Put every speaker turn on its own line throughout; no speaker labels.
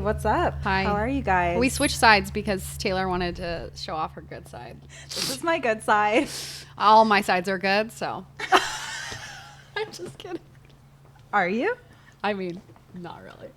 What's up?
Hi.
How are you guys?
We switched sides because Taylor wanted to show off her good side.
This is my good side.
All my sides are good, so. I'm just kidding.
Are you?
I mean, not really.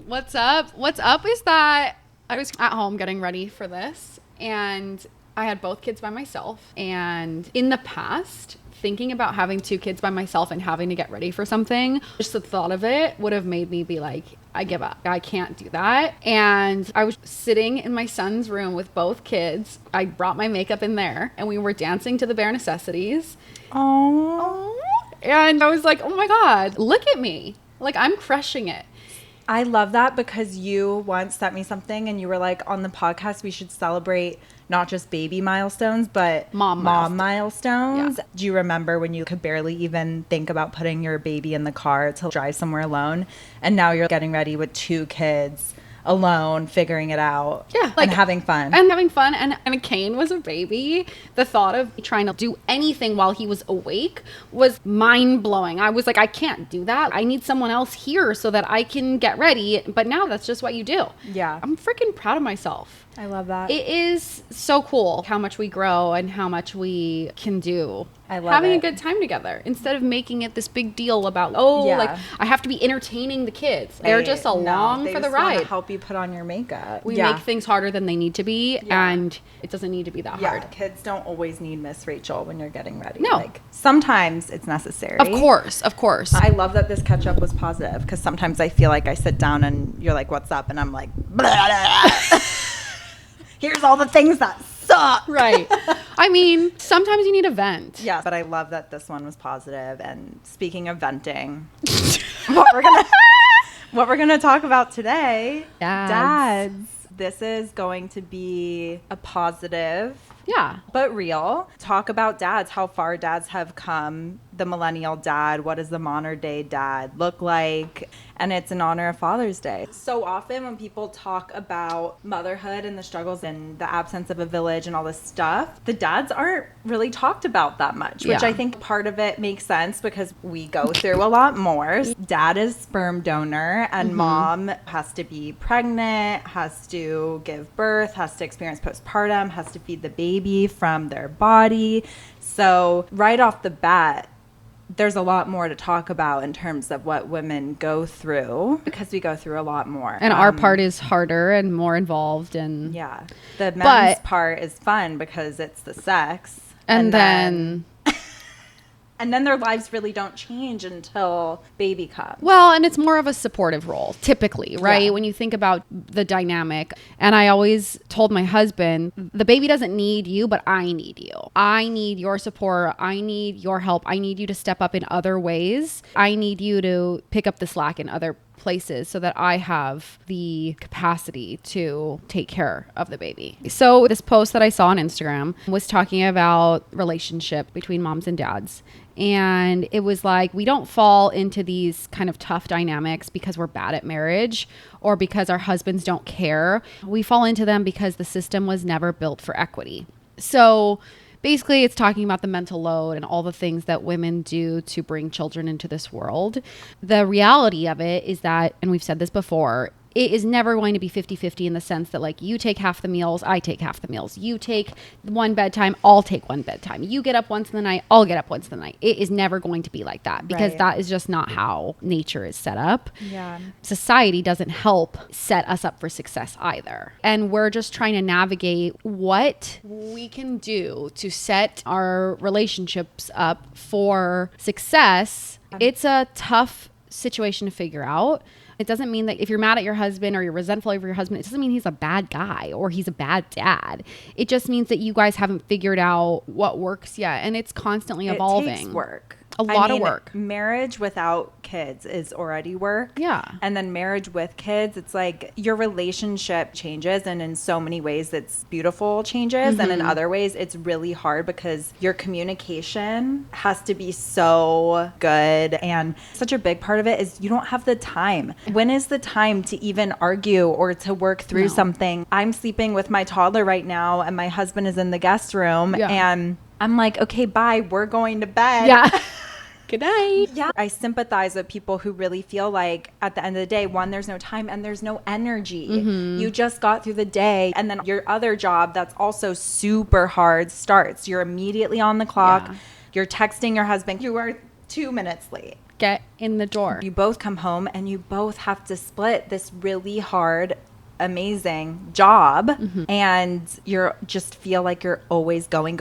What's up? What's up is that I was at home getting ready for this, and I had both kids by myself. And in the past, thinking about having two kids by myself and having to get ready for something, just the thought of it would have made me be like, I give up. I can't do that. And I was sitting in my son's room with both kids. I brought my makeup in there and we were dancing to the bare necessities.
Oh.
And I was like, oh my God, look at me. Like, I'm crushing it.
I love that because you once sent me something and you were like, on the podcast, we should celebrate not just baby milestones, but mom milestones. Yeah. Do you remember when you could barely even think about putting your baby in the car to drive somewhere alone? And now you're getting ready with two kids alone, figuring it out.
Yeah.
And having fun.
And Kane was a baby. The thought of trying to do anything while he was awake was mind blowing. I was like, I can't do that. I need someone else here so that I can get ready. But now that's just what you do.
Yeah.
I'm freaking proud of myself.
I love that.
It is so cool how much we grow and how much we can do.
I love
having
it.
a good time together instead of making it this big deal about, like I have to be entertaining the kids. They're just along for the ride.
To help you put on your makeup.
We make things harder than they need to be, and it doesn't need to be that hard.
Kids don't always need Miss Rachel when you're getting ready.
No.
Like, sometimes it's necessary.
Of course.
I love that this catch up was positive because sometimes I feel like I sit down and you're like, what's up? And I'm like, blah, blah, blah. Here's all the things that suck.
Right. I mean, sometimes you need a vent.
Yeah, but I love that this one was positive. And speaking of venting, what we're gonna talk about today, dads. This is going to be a positive, but real talk about dads, how far dads have come, the millennial dad, what does the modern day dad look like, and it's in honor of Father's Day. So often when people talk about motherhood and the struggles and the absence of a village and all this stuff, the dads aren't really talked about that much, which I think part of it makes sense because we go through a lot more. Dad is sperm donor and mom has to be pregnant, has to give birth, has to experience postpartum, has to feed the baby from their body. So right off the bat, there's a lot more to talk about in terms of what women go through because we go through a lot more.
And our part is harder and more involved. And
the men's part is fun because it's the sex.
And then
and then their lives really don't change until baby comes.
Well, and it's more of a supportive role, typically, right?
Yeah.
When you think about the dynamic. And I always told my husband, the baby doesn't need you, but I need you. I need your support. I need your help. I need you to step up in other ways. I need you to pick up the slack in other places so that I have the capacity to take care of the baby. So this post that I saw on Instagram was talking about relationship between moms and dads. And it was like, we don't fall into these kind of tough dynamics because we're bad at marriage or because our husbands don't care. We fall into them because the system was never built for equity. So basically, it's talking about the mental load and all the things that women do to bring children into this world. The reality of it is that, and we've said this before, it is never going to be 50-50 in the sense that like you take half the meals, I take half the meals. You take one bedtime, I'll take one bedtime. You get up once in the night, I'll get up once in the night. It is never going to be like that because that is just not how nature is set up.
Yeah.
Society doesn't help set us up for success either. And we're just trying to navigate what we can do to set our relationships up for success. It's a tough situation to figure out. It doesn't mean that if you're mad at your husband or you're resentful over your husband, it doesn't mean he's a bad guy or he's a bad dad. It just means that you guys haven't figured out what works yet. And it's constantly evolving.
It takes work.
A lot of work.
Marriage without kids is already work.
Yeah.
And then marriage with kids, it's like your relationship changes. And in so many ways, it's beautiful changes. And in other ways, it's really hard because your communication has to be so good. And such a big part of it is you don't have the time. When is the time to even argue or to work through something? I'm sleeping with my toddler right now and my husband is in the guest room. And I'm like, okay, bye. We're going to bed.
Yeah. Good night.
Yeah. I sympathize with people who really feel like at the end of the day, one, there's no time and there's no energy. You just got through the day, and then your other job that's also super hard starts. You're immediately on the clock.
Yeah.
You're texting your husband. You are 2 minutes late.
Get in the door.
You both come home and you both have to split this really hard, amazing job, and you're just feel like you're always going.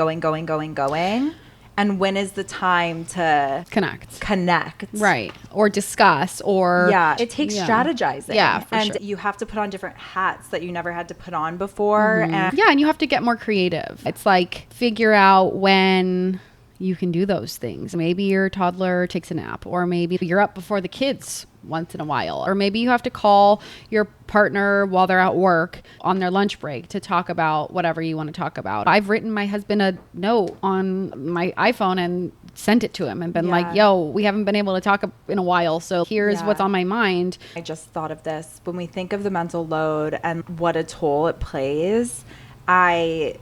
And when is the time to connect?
Right. Or discuss or...
Yeah. It takes strategizing.
Yeah, for
and
sure.
you have to put on different hats that you never had to put on before. And
yeah, and you have to get more creative. It's like figure out when you can do those things. Maybe your toddler takes a nap, or maybe you're up before the kids once in a while, or maybe you have to call your partner while they're at work on their lunch break to talk about whatever you want to talk about. I've written my husband a note on my iPhone and sent it to him and been like, yo, we haven't been able to talk in a while, so here's what's on my mind.
I just thought of this. When we think of the mental load and what a toll it plays, I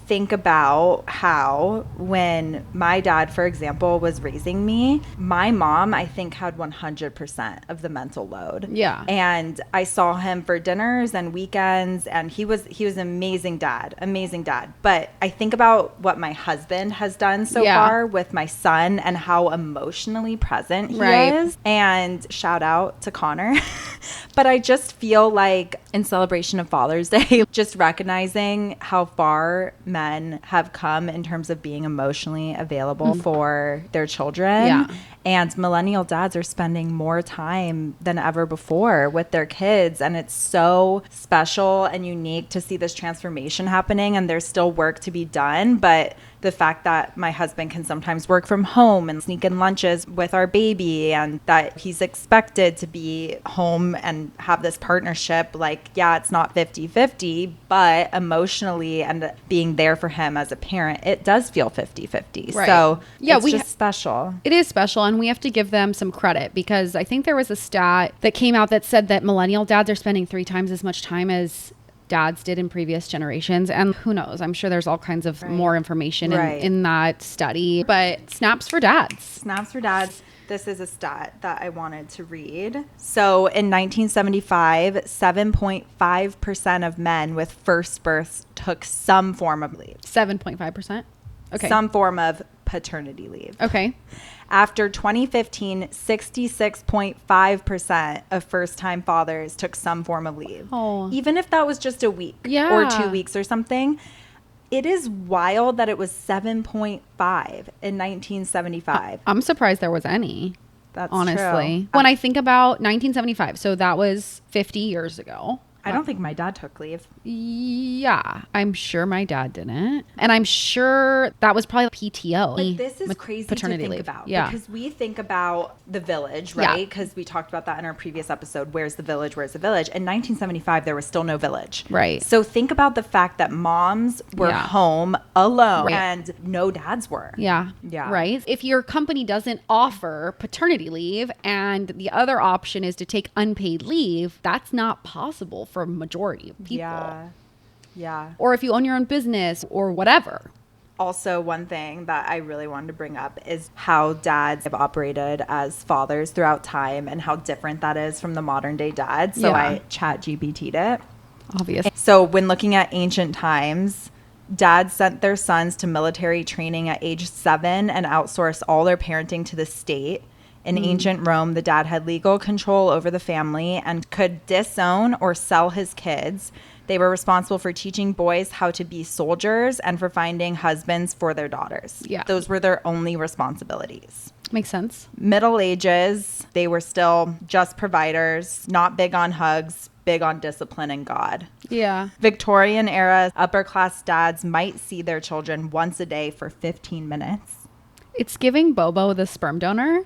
think about how when my dad, for example, was raising me, my mom, I think, had 100% of the mental load.
Yeah.
And I saw him for dinners and weekends, and he was an amazing dad. But I think about what my husband has done so far with my son and how emotionally present he is. And shout out to Connor. But I just feel like in celebration of Father's Day, just recognizing how far men have come in terms of being emotionally available for their children.
Yeah.
And millennial dads are spending more time than ever before with their kids. And it's so special and unique to see this transformation happening. And there's still work to be done. But the fact that my husband can sometimes work from home and sneak in lunches with our baby, and that he's expected to be home and have this partnership, like, yeah, it's not 50-50, but emotionally and being there for him as a parent, it does feel 50-50.
Right.
So
yeah,
it's just special.
It is special, and we have to give them some credit, because I think there was a stat that came out that said that millennial dads are spending 3 times as much time as dads did in previous generations. And who knows, I'm sure there's all kinds of more information in that study. But snaps for dads.
This is a stat that I wanted to read. So in 1975, 7.5% of men with first births took some form of leave.
7.5%? Okay.
Some form of paternity leave.
Okay.
After 2015, 66.5% of first-time fathers took some form of leave.
Oh.
Even if that was just a week or 2 weeks or something. It is wild that it was 7.5 in 1975.
I'm surprised there was any.
That's
honestly.
true.
When I think about 1975, so that was 50 years ago.
I don't think my dad took leave.
Yeah, I'm sure my dad didn't. And I'm sure that was probably PTO.
But this is crazy
paternity
to think
leave.
about.
Yeah.
Because we think about the village, right? Because we talked about that in our previous episode. Where's the village? In 1975, there was still no village.
Right.
So think about the fact that moms were home alone and no dads were.
Yeah. Right. If your company doesn't offer paternity leave and the other option is to take unpaid leave, that's not possible for a majority of people.
Yeah.
Or if you own your own business or whatever.
Also, one thing that I really wanted to bring up is how dads have operated as fathers throughout time and how different that is from the modern day dads. So I chat GPT'd it.
Obviously.
So when looking at ancient times, dads sent their sons to military training at age 7 and outsourced all their parenting to the state. In ancient Rome, the dad had legal control over the family and could disown or sell his kids. They were responsible for teaching boys how to be soldiers and for finding husbands for their daughters.
Yeah.
Those were their only responsibilities.
Makes sense.
Middle Ages, they were still just providers, not big on hugs, big on discipline and God.
Yeah.
Victorian era, upper class dads might see their children once a day for 15 minutes.
It's giving Bobo the sperm donor.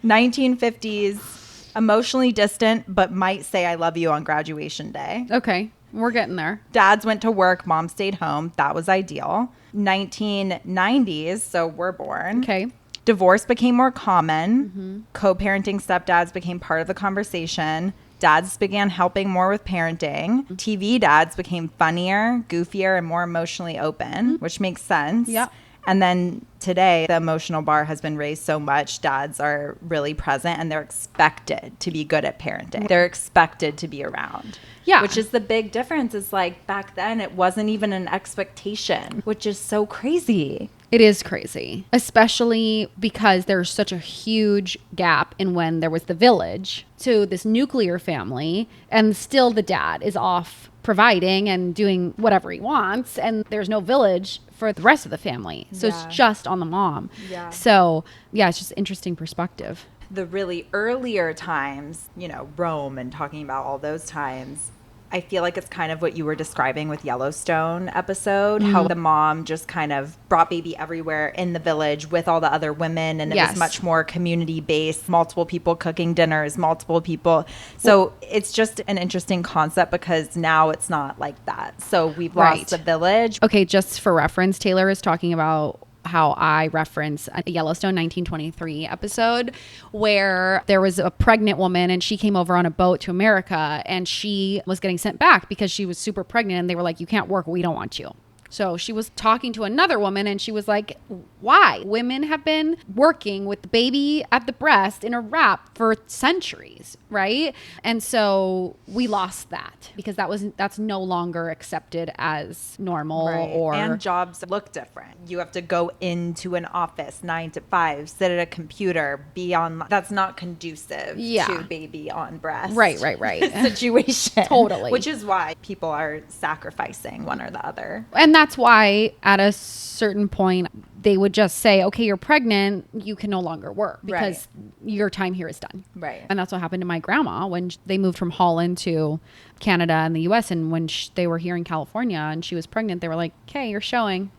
1950s, emotionally distant, but might say I love you on graduation day.
Okay. We're getting there.
Dads went to work, mom stayed home. That was ideal. 1990s, so we're born.
Okay.
Divorce became more common. Co-parenting stepdads became part of the conversation. Dads began helping more with parenting. TV dads became funnier, goofier, and more emotionally open, which makes sense.
Yeah.
And then today the emotional bar has been raised so much. Dads are really present and they're expected to be good at parenting. They're expected to be around. Yeah. Which is the big difference. Is like back then it wasn't even an expectation, which is so crazy.
It is crazy, especially because there's such a huge gap in when there was the village to this nuclear family, and still the dad is off providing and doing whatever he wants, and there's no village for the rest of the family. So it's just on the mom. Yeah. So yeah, it's just interesting perspective.
The really earlier times, you know, Rome and talking about all those times, I feel like it's kind of what you were describing with Yellowstone episode, how the mom just kind of brought baby everywhere in the village with all the other women. And it was much more community based, multiple people cooking dinners, multiple people. So it's just an interesting concept because now it's not like that. So we've lost the village.
Okay, just for reference, Taylor is talking about how I reference a Yellowstone 1923 episode where there was a pregnant woman and she came over on a boat to America and she was getting sent back because she was super pregnant and they were like, you can't work, we don't want you. So she was talking to another woman and she was like, why? Women have been working with the baby at the breast in a wrap for centuries, right? And so we lost that because that's no longer accepted as normal.
And jobs look different. You have to go into an office 9 to 5, sit at a computer, be on. That's not conducive to baby on breast.
Right.
Situation.
Totally.
Which is why people are sacrificing one or the other.
And that's why at a certain point they would just say, okay, you're pregnant, you can no longer work because your time here is done.
Right.
And that's what happened to my grandma when they moved from Holland to Canada and the US. And when they were here in California and she was pregnant, they were like, okay, you're showing,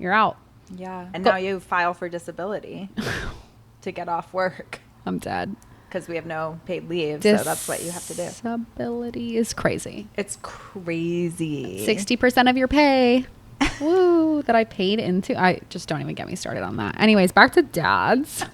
you're out.
Yeah. And now you file for disability to get off work.
I'm dead.
Because we have no paid leave, so that's what you have to do.
Disability is crazy.
It's crazy.
60% of your pay. Woo, that I paid into. I just don't even get me started on that. Anyways, back to dads.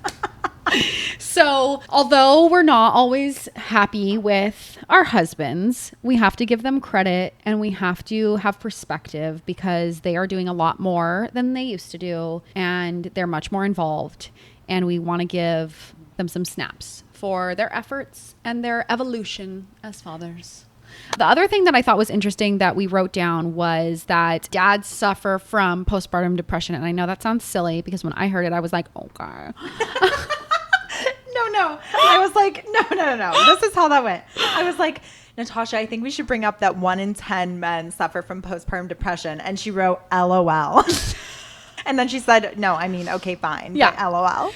So, although we're not always happy with our husbands, we have to give them credit and we have to have perspective because they are doing a lot more than they used to do and they're much more involved. And we want to give them some snaps for their efforts and their evolution as fathers. The other thing that I thought was interesting that we wrote down was that dads suffer from postpartum depression. And I know that sounds silly because when I heard it, I was like, okay.
No. I was like, no. This is how that went. I was like, Natasha, I think we should bring up that 1 in 10 men suffer from postpartum depression. And she wrote, LOL. And then she said, no, I mean, okay, fine. Yeah. LOL.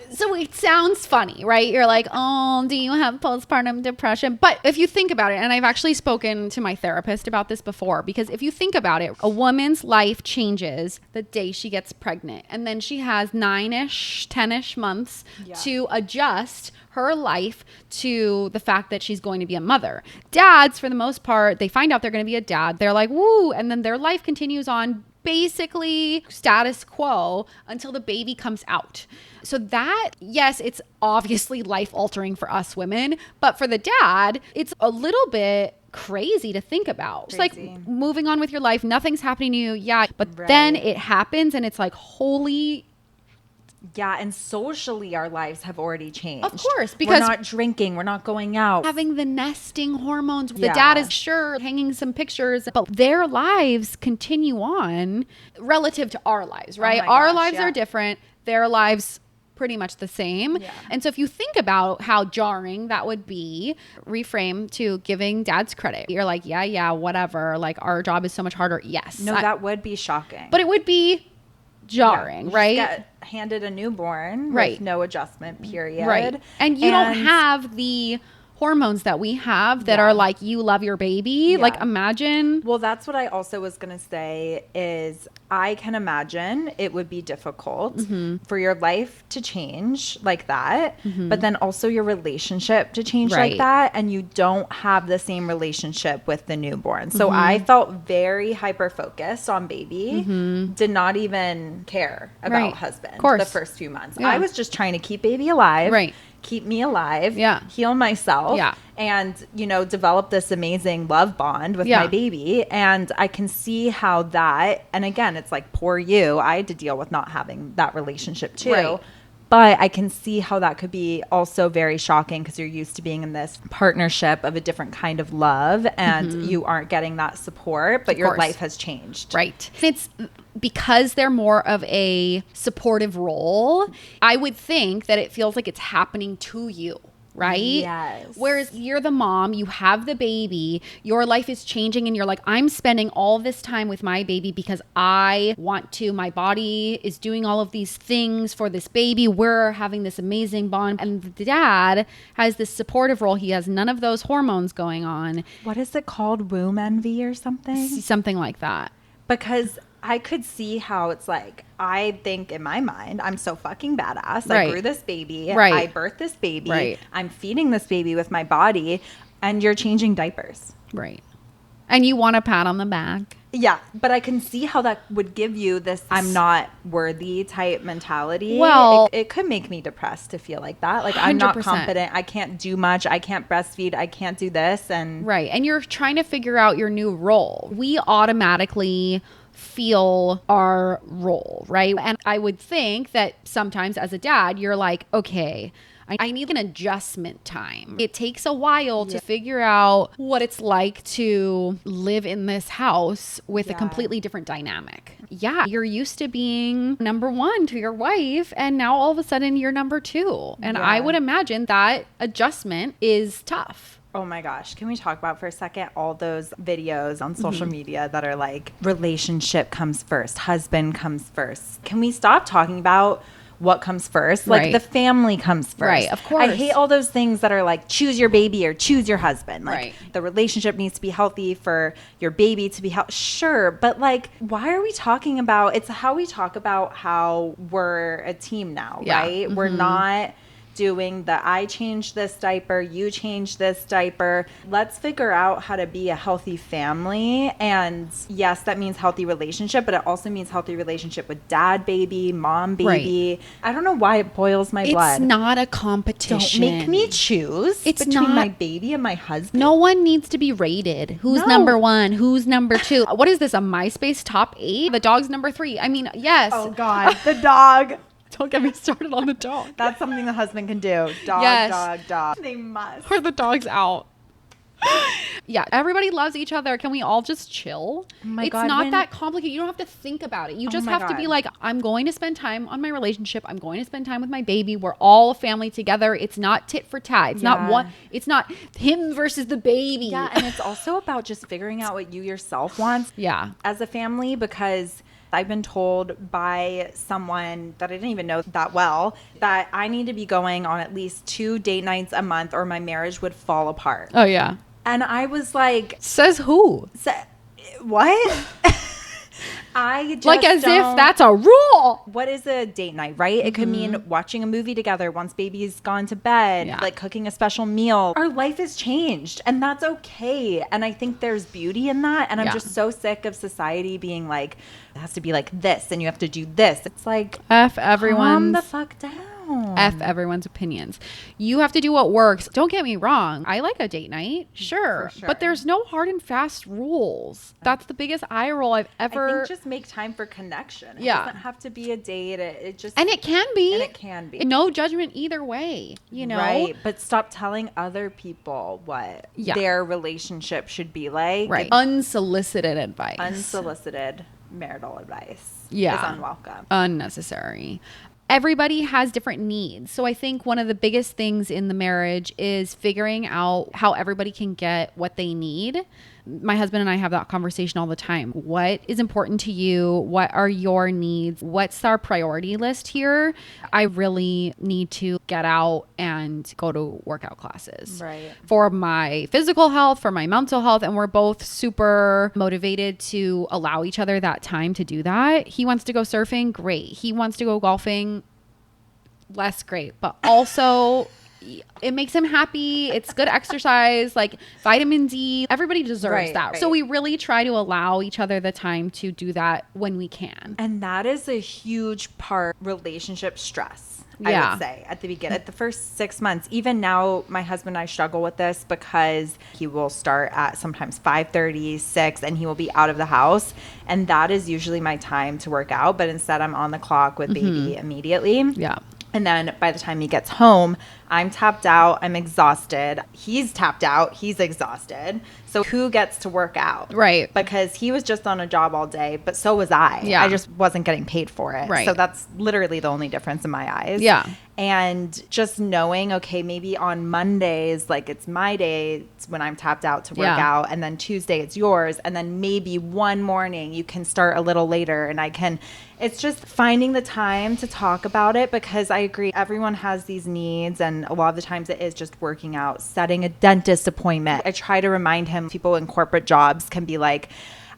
So it sounds funny, right? You're like, oh, do you have postpartum depression? But if you think about it, and I've actually spoken to my therapist about this before, because if you think about it, a woman's life changes the day she gets pregnant. And then she has 9-ish, 10-ish months to adjust her life to the fact that she's going to be a mother. Dads, for the most part, they find out they're going to be a dad. They're like, woo, and then their life continues on basically status quo until the baby comes out. So that, yes, it's obviously life altering for us women, but for the dad, it's a little bit crazy to think about. Just like moving on with your life, nothing's happening to you. But then it happens and it's like, holy.
Yeah, and socially our lives have already changed.
Of course, because
we're not drinking, we're not going out.
Having the nesting hormones. The dad is sure hanging some pictures, but their lives continue on relative to our lives, right? Our lives are different. Their lives pretty much the same. Yeah. And so if you think about how jarring that would be, reframe to giving dads credit. You're like, yeah, whatever. Like our job is so much harder. Yes.
No, that would be shocking.
But it would be jarring, right?
Get handed a newborn with no adjustment period.
Right. And you don't have the hormones that we have that are like, you love your baby. Like imagine.
Well, that's what I also was going to say is I can imagine it would be difficult for your life to change like that, but then also your relationship to change like that. And you don't have the same relationship with the newborn. So I felt very hyper-focused on baby, did not even care about husband the first few months. I was just trying to keep baby alive. keep me alive, heal myself, and, you know, develop this amazing love bond with my baby. And I can see how that, and again, it's like, poor you, I had to deal with not having that relationship too. Right. But I can see how that could be also very shocking because you're used to being in this partnership of a different kind of love and you aren't getting that support, but your life has changed.
Right. It's because they're more of a supportive role. I would think that it feels like it's happening to you. Right?
Yes.
Whereas you're the mom, you have the baby, your life is changing and you're like, I'm spending all this time with my baby because I want to, my body is doing all of these things for this baby. We're having this amazing bond. And the dad has this supportive role. He has none of those hormones going on.
What is it called? Womb envy or something?
Something like that.
Because I could see how it's like, I think in my mind, I'm so fucking badass.
Right.
I grew this baby.
Right.
I birthed this baby.
Right.
I'm feeding this baby with my body. And you're changing diapers.
Right. And you want a pat on the back.
Yeah. But I can see how that would give you this I'm not worthy type mentality.
Well,
it could make me depressed to feel like that. Like, 100%. I'm not confident. I can't do much. I can't breastfeed. I can't do this. And
right. And you're trying to figure out your new role. We automatically feel our role, right? And I would think that sometimes as a dad, you're like, okay, I need an adjustment time. It takes a while to figure out what it's like to live in this house with a completely different dynamic. Yeah, you're used to being number one to your wife, and now all of a sudden you're number two. And I would imagine that adjustment is tough.
Oh my gosh. Can we talk about for a second all those videos on social media that are like relationship comes first, husband comes first? Can we stop talking about what comes first? Like the family comes first.
Right, of course.
I hate all those things that are like choose your baby or choose your husband. Like the relationship needs to be healthy for your baby to be healthy. Sure. But like, why are we talking about, it's how we talk about how we're a team now, right? We're not doing the I changed this diaper, you change this diaper. Let's figure out how to be a healthy family. And yes, that means healthy relationship, but it also means healthy relationship with dad baby, mom baby. I don't know why it boils my blood.
It's not a competition.
Don't make me choose between my baby and my husband.
No one needs to be rated. Who's number one? Who's number two? What is this, a MySpace top 8? The dog's number 3. I mean, yes.
Oh God, the dog.
Don't get me started on the dog.
That's something the husband can do. Dog. They must.
Or the dog's out. Yeah, everybody loves each other. Can we all just chill?
Oh my God,
it's not that complicated. You don't have to think about it. You just have to be like, I'm going to spend time on my relationship. I'm going to spend time with my baby. We're all a family together. It's not tit for tat. It's not one. It's not him versus the baby.
Yeah, and it's also about just figuring out what you yourself want.
Yeah,
as a family, because I've been told by someone that I didn't even know that well that I need to be going on at least 2 date nights a month or my marriage would fall apart.
Oh, yeah.
And I was like...
Says who?
What? I just
like as if that's a rule.
What is a date night, right? It could mean watching a movie together once baby's gone to bed, like cooking a special meal. Our life has changed and that's okay. And I think there's beauty in that. And I'm just so sick of society being like, it has to be like this and you have to do this. It's like,
F everyone's.
Calm the fuck down.
F everyone's opinions. You have to do what works. Don't get me wrong. I like a date night. Sure. But there's no hard and fast rules. That's the biggest eye roll I've ever.
I think just make time for connection. It doesn't have to be a date. It just.
And it can be.
And it can be.
No judgment either way, you know?
Right. But stop telling other people what their relationship should be like.
Right. Unsolicited advice.
Unsolicited marital advice.
Is
unwelcome.
Unnecessary. Everybody has different needs. So I think one of the biggest things in the marriage is figuring out how everybody can get what they need. My husband and I have that conversation all the time. What is important to you? What are your needs? What's our priority list here? I really need to get out and go to workout classes for my physical health, for my mental health. And we're both super motivated to allow each other that time to do that. He wants to go surfing. Great. He wants to go golfing. Less great, but also it makes him happy. It's good exercise, like vitamin D. Everybody deserves that. Right. So we really try to allow each other the time to do that when we can.
And that is a huge part relationship stress. I would say, at the beginning. At the first 6 months. Even now, my husband and I struggle with this because he will start at sometimes 5:30, 6, and he will be out of the house. And that is usually my time to work out. But instead, I'm on the clock with baby immediately.
Yeah.
And then by the time he gets home, I'm tapped out. I'm exhausted. He's tapped out. He's exhausted. So who gets to work out?
Right.
Because he was just on a job all day, but so was I.
Yeah.
I just wasn't getting paid for it.
Right.
So that's literally the only difference in my eyes.
Yeah.
And just knowing, okay, maybe on Mondays, like it's my day, it's when I'm tapped out to work out. And then Tuesday, it's yours. And then maybe one morning you can start a little later and I can. It's just finding the time to talk about it, because I agree, everyone has these needs, and a lot of the times it is just working out, setting a dentist appointment. I try to remind him, people in corporate jobs can be like,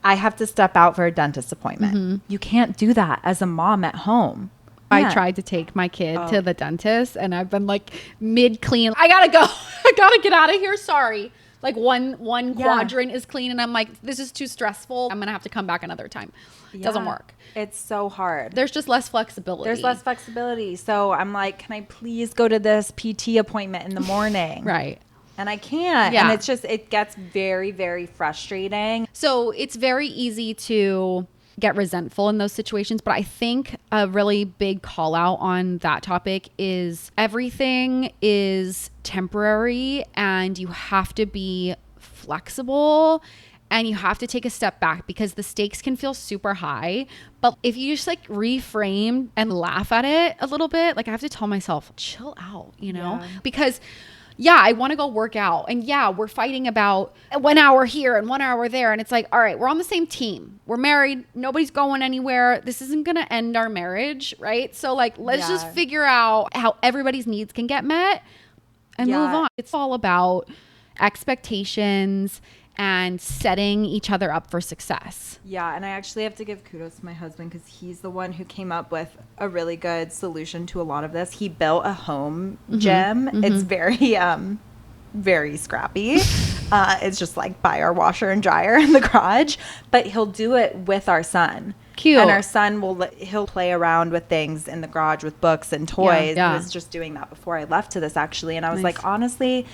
I have to step out for a dentist appointment. You can't do that as a mom at home.
I tried to take my kid to the dentist, and I've been like mid clean. I gotta go. I gotta get out of here. Sorry. Like one quadrant is clean, and I'm like, this is too stressful. I'm gonna have to come back another time. It doesn't work.
It's so hard.
There's just less flexibility.
So I'm like, can I please go to this PT appointment in the morning?
Right.
And I can't.
Yeah.
And it's just, it gets very, very frustrating.
So it's very easy to get resentful in those situations. But I think a really big call out on that topic is everything is temporary, and you have to be flexible, and you have to take a step back, because the stakes can feel super high. But if you just like reframe and laugh at it a little bit, like I have to tell myself, chill out, you know, because I want to go work out. And we're fighting about 1 hour here and 1 hour there. And it's like, all right, we're on the same team. We're married. Nobody's going anywhere. This isn't going to end our marriage, right? So like, let's just figure out how everybody's needs can get met and move on. It's all about expectations and setting each other up for success.
Yeah, and I actually have to give kudos to my husband, because he's the one who came up with a really good solution to a lot of this. He built a home gym. It's very, very scrappy. It's just like by our washer and dryer in the garage, but he'll do it with our son.
Cute.
And our son he'll play around with things in the garage with books and toys.
Yeah.
He was just doing that before I left to this, actually. And I was like, honestly,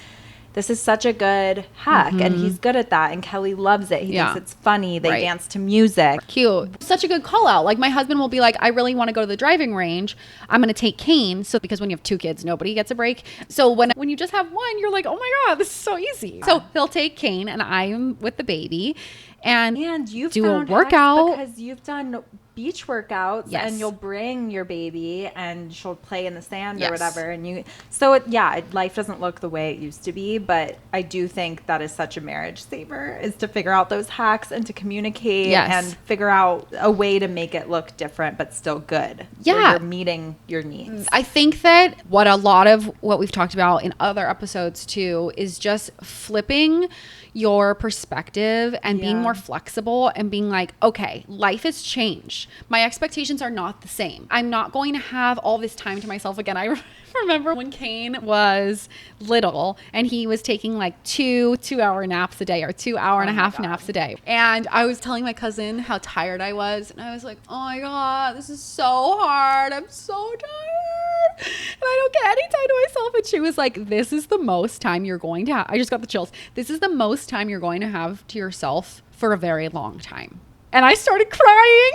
this is such a good hack, and he's good at that, and Kelly loves it. He thinks it's funny. They dance to music.
Cute. Such a good call out. Like my husband will be like, I really want to go to the driving range. I'm going to take Kane. So because when you have two kids, nobody gets a break. So when you just have one, you're like, oh my God, this is so easy. So he'll take Kane, and I'm with the baby, and
you've
do
found
a workout,
because you've done beach workouts, and you'll bring your baby and she'll play in the sand or whatever, and life doesn't look the way it used to be, but I do think that is such a marriage saver, is to figure out those hacks and to communicate and figure out a way to make it look different but still good. Where you're meeting your needs.
I think that what a lot of what we've talked about in other episodes too is just flipping your perspective and being more flexible and being like, okay, life has changed. My expectations are not the same. I'm not going to have all this time to myself again. I remember when Kane was little and he was taking like 2-hour naps a day, or 2 hour and a half naps a day. And I was telling my cousin how tired I was. And I was like, oh my God, this is so hard. I'm so tired. And I don't get any time to myself. And she was like, this is the most time you're going to have. I just got the chills. This is the most time you're going to have to yourself for a very long time. And I started crying.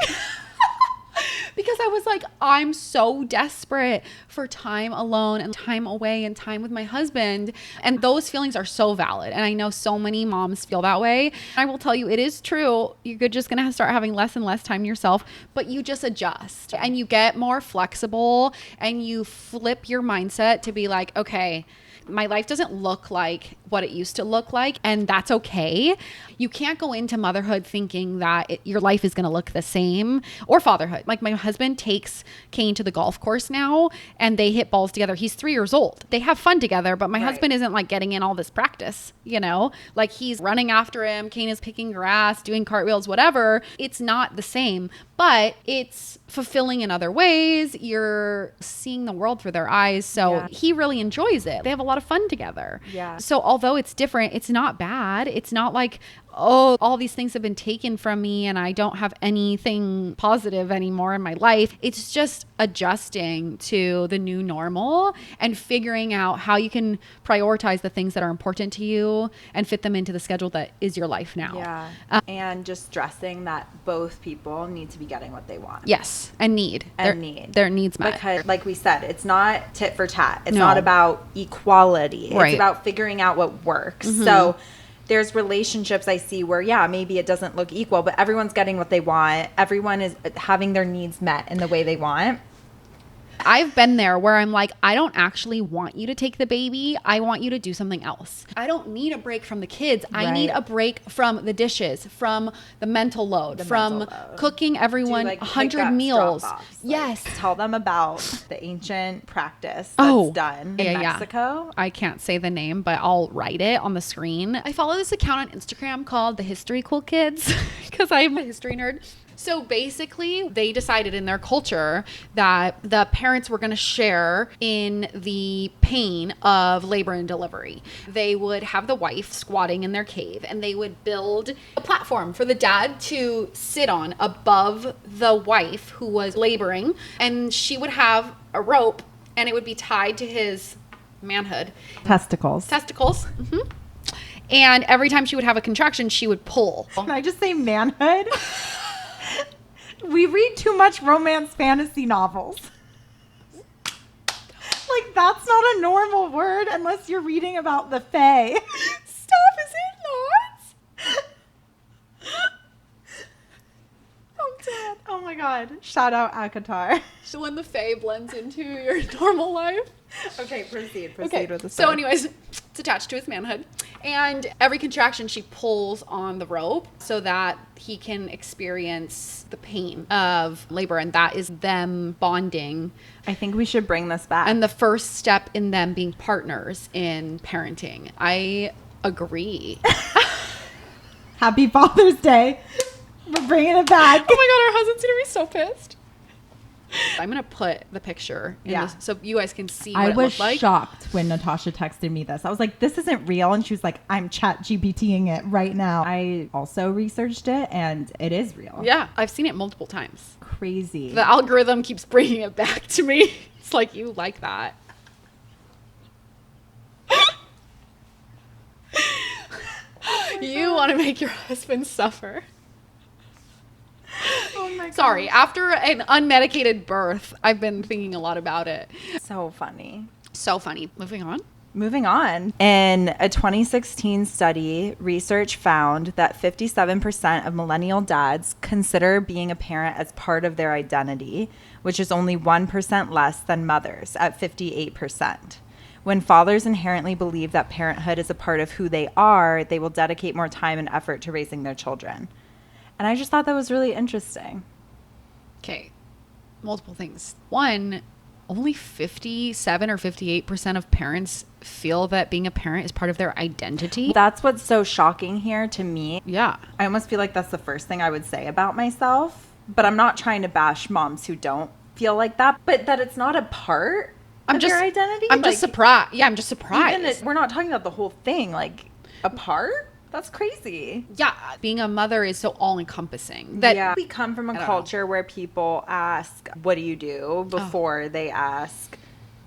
Because I was like, I'm so desperate for time alone and time away and time with my husband. And those feelings are so valid. And I know so many moms feel that way. I will tell you, it is true. You're just going to start having less and less time yourself, but you just adjust and you get more flexible and you flip your mindset to be like, okay, my life doesn't look like what it used to look like, and that's okay. You can't go into motherhood thinking that your life is going to look the same, or fatherhood. Like my husband takes Kane to the golf course now and they hit balls together. He's 3 years old. They have fun together, but my husband isn't like getting in all this practice, you know, like he's running after him. Kane is picking grass, doing cartwheels, whatever. It's not the same, but it's fulfilling in other ways. You're seeing the world through their eyes. So he really enjoys it. They have a lot of fun together.
Yeah.
So although it's different, it's not bad. It's not like, oh, all these things have been taken from me and I don't have anything positive anymore in my life. It's just adjusting to the new normal and figuring out how you can prioritize the things that are important to you and fit them into the schedule that is your life now.
Yeah. And just stressing that both people need to be getting what they want.
Yes. And need. Their needs met.
Because like we said, it's not tit for tat. It's not about equality.
Right.
It's about figuring out what works. Mm-hmm. So there's relationships I see where, yeah, maybe it doesn't look equal, but everyone's getting what they want. Everyone is having their needs met in the way they want.
I've been there where I'm like, I don't actually want you to take the baby. I want you to do something else. I don't need a break from the kids. Right. I need a break from the dishes, from the mental load, cooking everyone 100 meals. Yes.
Tell them about the ancient practice that's done in Mexico.
Yeah. I can't say the name, but I'll write it on the screen. I follow this account on Instagram called The History Cool Kids because I'm a history nerd. So basically, they decided in their culture that the parents were going to share in the pain of labor and delivery. They would have the wife squatting in their cave, and they would build a platform for the dad to sit on above the wife who was laboring, and she would have a rope, and it would be tied to his manhood.
Testicles.
Mm-hmm. And every time she would have a contraction, she would pull.
Can I just say manhood? We read too much romance fantasy novels. Like, that's not a normal word unless you're reading about the Fae.
Stop, is it not?
I'm dead. Oh my god. Shout out Akatar.
So when the Fae blends into your normal life.
Okay, proceed with the story.
So anyways, it's attached to his manhood. And every contraction she pulls on the rope so that he can experience the pain of labor. And that is them bonding.
I think we should bring this back.
And the first step in them being partners in parenting. I agree.
Happy Father's Day. We're bringing it back.
Oh my god, our husband's going to be so pissed. I'm going to put the picture in this so you guys can see what it looks like.
I was shocked when Natasha texted me this. I was like, this isn't real. And she was like, I'm chat GPTing it right now. I also researched it and it is real.
Yeah, I've seen it multiple times.
Crazy.
The algorithm keeps bringing it back to me. It's like, you like that. You want to make your husband suffer.
Oh my God.
Sorry, after an unmedicated birth, I've been thinking a lot about it.
So funny.
So funny. Moving on.
In a 2016 study, research found that 57% of millennial dads consider being a parent as part of their identity, which is only 1% less than mothers at 58%. When fathers inherently believe that parenthood is a part of who they are, they will dedicate more time and effort to raising their children. And I just thought that was really interesting.
Okay. Multiple things. One, only 57 or 58% of parents feel that being a parent is part of their identity.
That's what's so shocking here to me.
Yeah.
I almost feel like that's the first thing I would say about myself. But I'm not trying to bash moms who don't feel like that. But that it's not a part of their identity.
I'm just surprised. Yeah, I'm just surprised.
We're not talking about the whole thing. Like, a part? That's crazy.
Yeah. Being a mother is so all-encompassing.
We come from a culture where people ask, what do you do? Before they ask,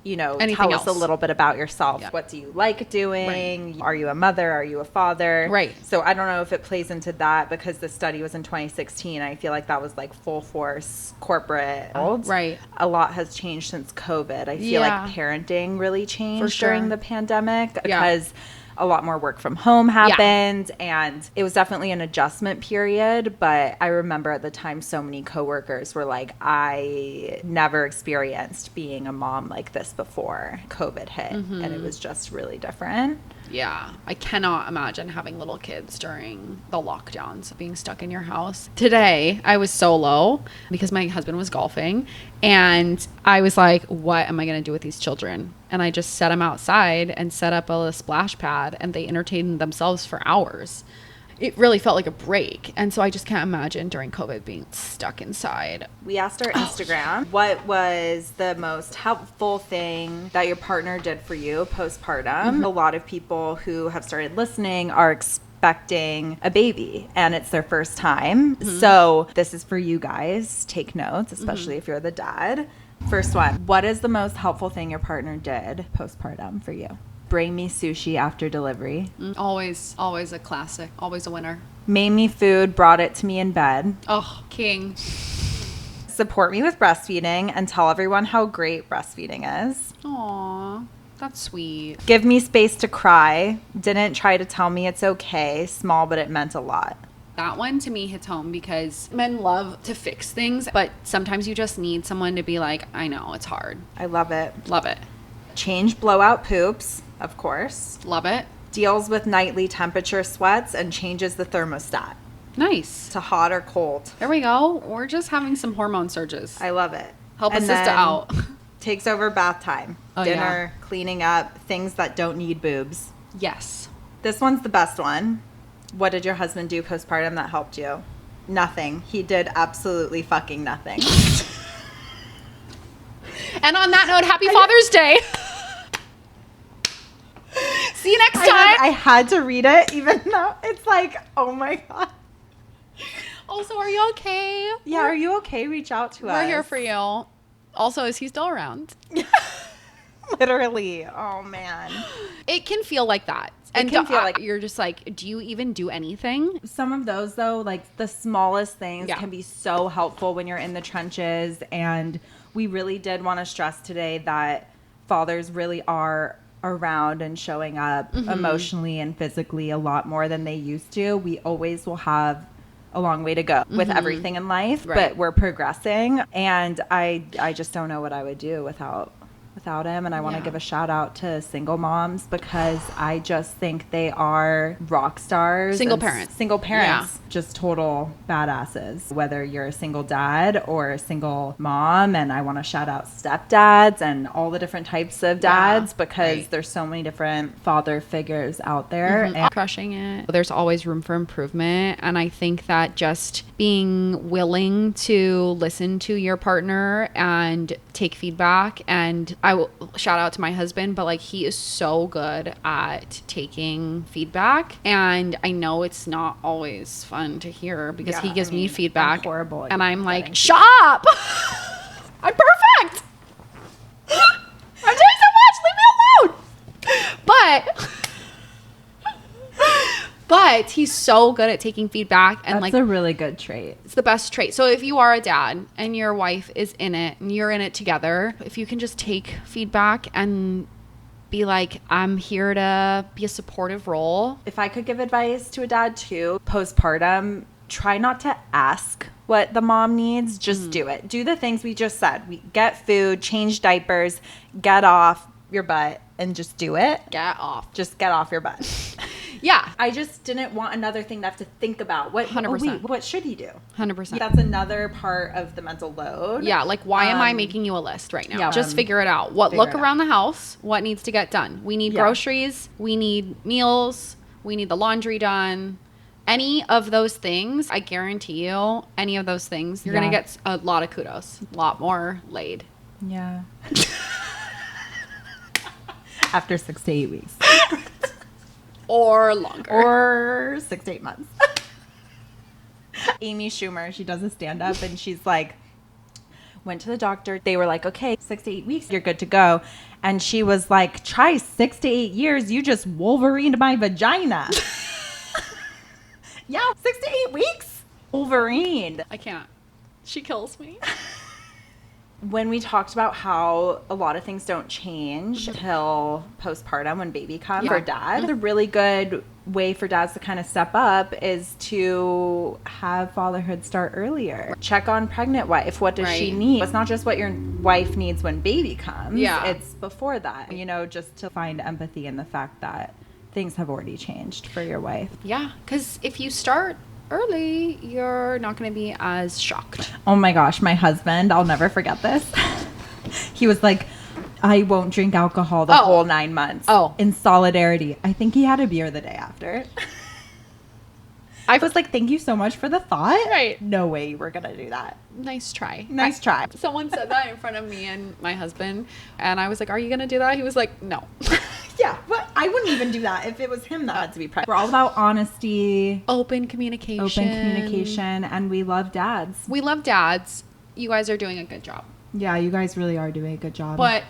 anything
tell
else.
us a little bit about yourself.
Yeah.
What do you like doing? Right. Are you a mother? Are you a father?
Right.
So I don't know if it plays into that because the study was in 2016. I feel like that was like full force corporate.
Right.
A lot has changed since COVID. I feel like parenting really changed during the pandemic because a lot more work from home happened and it was definitely an adjustment period. But I remember at the time so many coworkers were like, I never experienced being a mom like this before COVID hit. And it was just really different.
Yeah. I cannot imagine having little kids during the lockdowns, being stuck in your house. Today, I was solo because my husband was golfing and I was like, what am I going to do with these children? And I just set them outside and set up a splash pad and they entertained themselves for hours. It really felt like a break. And so I just can't imagine during COVID being stuck inside.
We asked our Instagram, what was the most helpful thing that your partner did for you postpartum? A lot of people who have started listening are expecting a baby and it's their first time. So this is for you guys. Take notes, especially if you're the dad. First one, what is the most helpful thing your partner did postpartum for you? Bring me sushi after delivery.
Always a classic. Always a winner.
Made me food, brought it to me in bed.
Oh, king.
Support me with breastfeeding and tell everyone how great breastfeeding is.
Aw, that's sweet.
Give me space to cry. Didn't try to tell me it's okay. Small, but it meant a lot.
That one to me hits home because men love to fix things, but sometimes you just need someone to be like, I know, it's hard.
I love it.
Love it.
Change blowout poops, of course.
Love it.
Deals with nightly temperature sweats and changes the thermostat
Nice.
to hot or cold.
There we go. We're just having some hormone surges.
I love it.
Help a
And
sister
then
out.
Takes over bath time.
Oh,
Dinner, cleaning up, things that don't need boobs.
Yes.
This one's the best one. What did your husband do postpartum that helped you? Nothing. He did absolutely fucking nothing.
And on that note, happy Father's Day. See you next time.
I had to read it, even though it's like, oh my God.
Also, are you okay?
Yeah, are you okay? Reach out to us.
We're here for you. Also, is he still around?
Literally. Oh, man.
It can feel like that.
It can feel like
you're just like, do you even do anything?
Some of those, though, like the smallest things
Yeah.
can be so helpful when you're in the trenches. And we really did want to stress today that fathers really are around and showing up emotionally and physically a lot more than they used to. We always will have a long way to go with everything in life, but we're progressing. And I just don't know what I would do without him. And I want to give a shout out to single moms because I just think they are rock stars.
Single parents,
just total badasses, whether you're a single dad or a single mom. And I want to shout out stepdads and all the different types of dads because there's so many different father figures out there. And
Crushing it. There's always room for improvement. And I think that just being willing to listen to your partner and take feedback, and I will shout out to my husband, but like he is so good at taking feedback, and I know it's not always fun to hear because he gives me feedback.
I'm horrible,
and I'm like, shut up. I'm perfect. I'm doing so much. Leave me alone. But he's so good at taking feedback, and
that's a really good trait.
it's the best trait. So if you are a dad and your wife is in it and you're in it together, if you can just take feedback and be like, I'm here to be a supportive role.
If I could give advice to a dad too, postpartum, try not to ask what the mom needs. Just do it. Do the things we just said. We get food, change diapers, get off your butt, and just do it.
Get off.
Just get off your butt.
Yeah.
I just didn't want another thing to have to think about. What
100%.
Oh, wait, what should he do?
100%.
That's another part of the mental load.
Yeah, like why am I making you a list right now?
yeah,
just figure it out. Look
it
around the house. What needs to get done? We need groceries. We need meals. We need the laundry done. Any of those things, I guarantee you, any of those things, you're going to get a lot of kudos. A lot more laid.
Yeah. After 6 to 8 weeks.
Or longer.
Or 6 to 8 months. Amy Schumer, she does a stand-up and she's like, went to the doctor. They were like, okay, 6 to 8 weeks, you're good to go. And she was like, try 6 to 8 years. You just Wolverined my vagina. Yeah, 6 to 8 weeks. Wolverine.
I can't. She kills me.
When we talked about how a lot of things don't change until postpartum when baby comes for dad, a really good way for dads to kind of step up is to have fatherhood start earlier. Check on pregnant wife. What does she need? It's not just what your wife needs when baby comes.
Yeah.
It's before that, you know, just to find empathy in the fact that things have already changed for your wife.
Yeah, because if you start early, you're not going to be as shocked.
Oh my gosh, my husband, I'll never forget this. He was like, I won't drink alcohol the whole 9 months.
Oh.
In solidarity. I think he had a beer the day after. I was like, thank you so much for the thought.
Right.
No way you were going to do that.
Nice try.
Nice try.
Someone said that in front of me and my husband, and I was like, are you going to do that? He was like, no.
Yeah, but I wouldn't even do that if it was him that had to be pregnant. We're all about honesty,
open communication,
and we love dads.
We love dads. You guys are doing a good job.
Yeah, you guys really are doing a good job.
But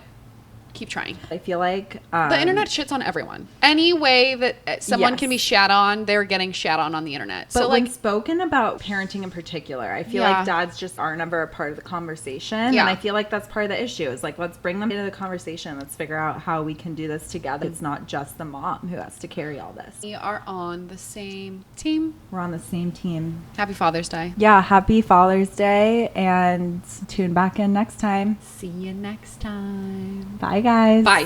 keep trying.
I feel like
the internet shits on everyone. Any way that someone can be shat on, they're getting shat on the internet.
But so like spoken about parenting in particular, I feel like dads just are never a part of the conversation. Yeah. And I feel like that's part of the issue is like, let's bring them into the conversation. Let's figure out how we can do this together. It's not just the mom who has to carry all this.
We are on the same team.
We're on the same team.
Happy Father's Day.
Yeah, happy Father's Day, and tune back in next time.
See you next time.
Bye, guys.
Bye.